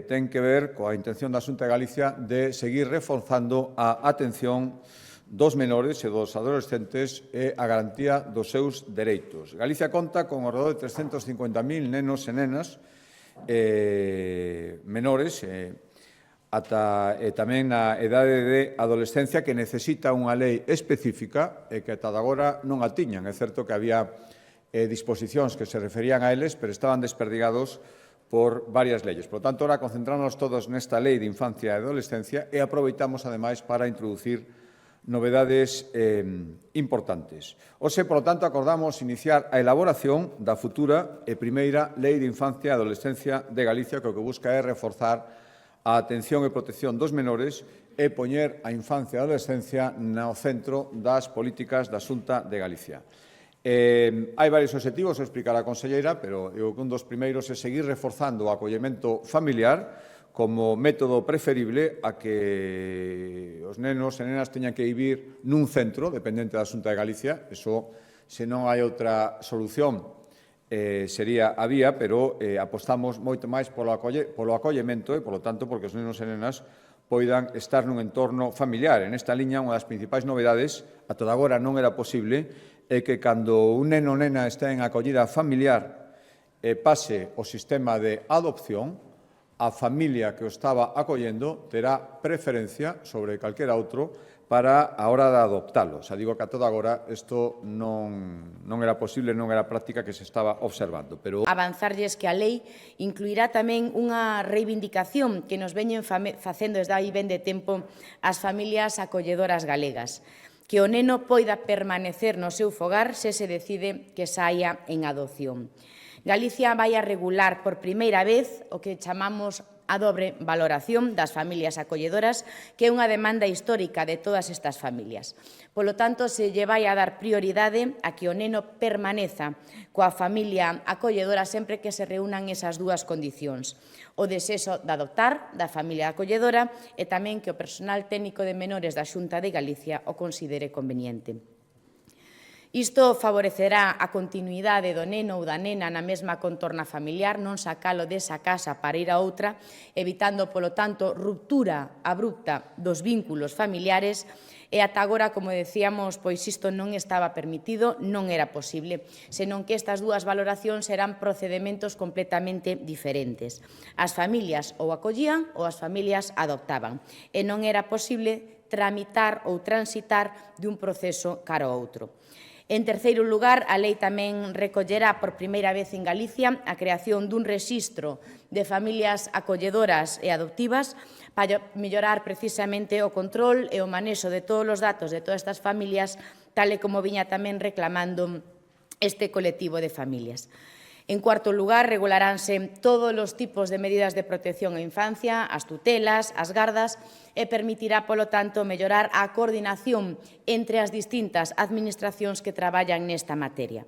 ten que ver coa intención da Xunta de Galicia de seguir reforzando a atención dos menores e dos adolescentes e a garantía dos seus dereitos. Galicia conta con alrededor de 350.000 nenos e nenas menores ata tamén na idade de adolescencia que necesita unha lei específica e que ata agora non a tiñan. É certo que había disposicións que se referían a eles, pero estaban desperdigados por varias leyes. Por lo tanto, ahora concentramos todos nesta lei de infancia e adolescencia e aproveitamos, ademais, para introducir novedades importantes. Hoxe, por lo tanto, acordamos iniciar a elaboración da futura e primeira Lei de Infancia e Adolescencia de Galicia, que o que busca é reforzar a atención e protección dos menores e poñer a infancia e a adolescencia no centro das políticas da Xunta de Galicia. Hai varios obxectivos, explicará a conselleira, pero un dos primeiros é seguir reforzando o acollemento familiar como método preferible a que os nenos e nenas teñan que vivir nun centro dependente da Xunta de Galicia. Eso, se non hai outra solución, sería a vía, pero apostamos moito máis polo acollemento e, polo tanto, porque os nenos e nenas poidan estar nun entorno familiar. En esta liña, unha das principais novedades, ata agora non era posible, é que cando un neno ou nena está en acollida familiar e pase o sistema de adopción, a familia que o estaba acollendo terá preferencia sobre calquera outro para a hora de adoptalo. Xa digo que a toda agora isto non era posible, non era práctica que se estaba observando. Pero avanzarlles que a lei incluirá tamén unha reivindicación que nos veñen facendo desde aí ben de tempo as familias acolledoras galegas, que o neno poida permanecer no seu fogar se se decide que saia en adopción. Galicia vai a regular por primeira vez o que chamamos a dobre valoración das familias acolledoras, que é unha demanda histórica de todas estas familias. Polo tanto, se lle vai a dar prioridade a que o neno permaneza coa familia acolledora sempre que se reúnan esas dúas condicións: o desexo de adoptar da familia acolledora e tamén que o personal técnico de menores da Xunta de Galicia o considere conveniente. Isto favorecerá a continuidade do neno ou da nena na mesma contorna familiar, non sacalo desa casa para ir a outra, evitando, polo tanto, ruptura abrupta dos vínculos familiares e ata agora, como decíamos, pois isto non estaba permitido, non era posible, senón que estas dúas valoracións eran procedementos completamente diferentes. As familias ou acollían ou as familias adoptaban e non era posible tramitar ou transitar dun proceso cara ao outro. En terceiro lugar, a lei tamén recollerá por primeira vez en Galicia a creación dun rexistro de familias acolledoras e adoptivas para mellorar precisamente o control e o manexo de todos os datos de todas estas familias, tal e como viña tamén reclamando este colectivo de familias. En cuarto lugar, regularánse todos os tipos de medidas de protección á infancia, as tutelas, as gardas, e permitirá, polo tanto, mellorar a coordinación entre as distintas administracións que traballan nesta materia.